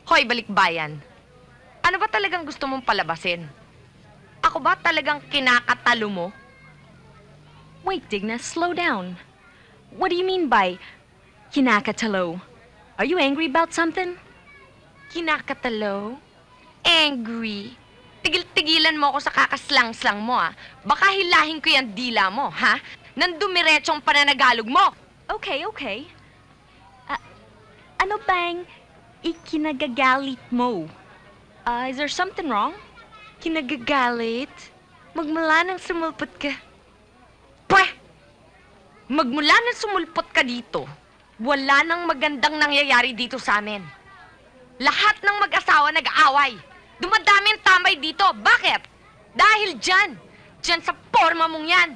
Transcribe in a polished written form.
Hoy, balikbayan. Ano ba talagang gusto mong palabasin? Ako ba talagang kinakatalo mo? Wait, Digna, slow down. What do you mean by kinakatalo? Are you angry about something? Kinakatalo? Angry? Tigil-tigilan mo ako sa kakaslang-slang mo, ah. Baka hilahin ko yung dila mo, ha? Nang dumiretsong pananagalog mo! Okay, okay. Ah, ano bang ikinagagalit mo? Is there something wrong? Kinagagalit? Magmula nang sumulpot ka. Pweh! Magmula nang sumulpot ka dito, wala nang magandang nangyayari dito sa amin. Lahat ng mag-asawa nag-aaway. Dumadami ang tambay dito. Bakit? Dahil dyan. Dyan sa porma mong yan.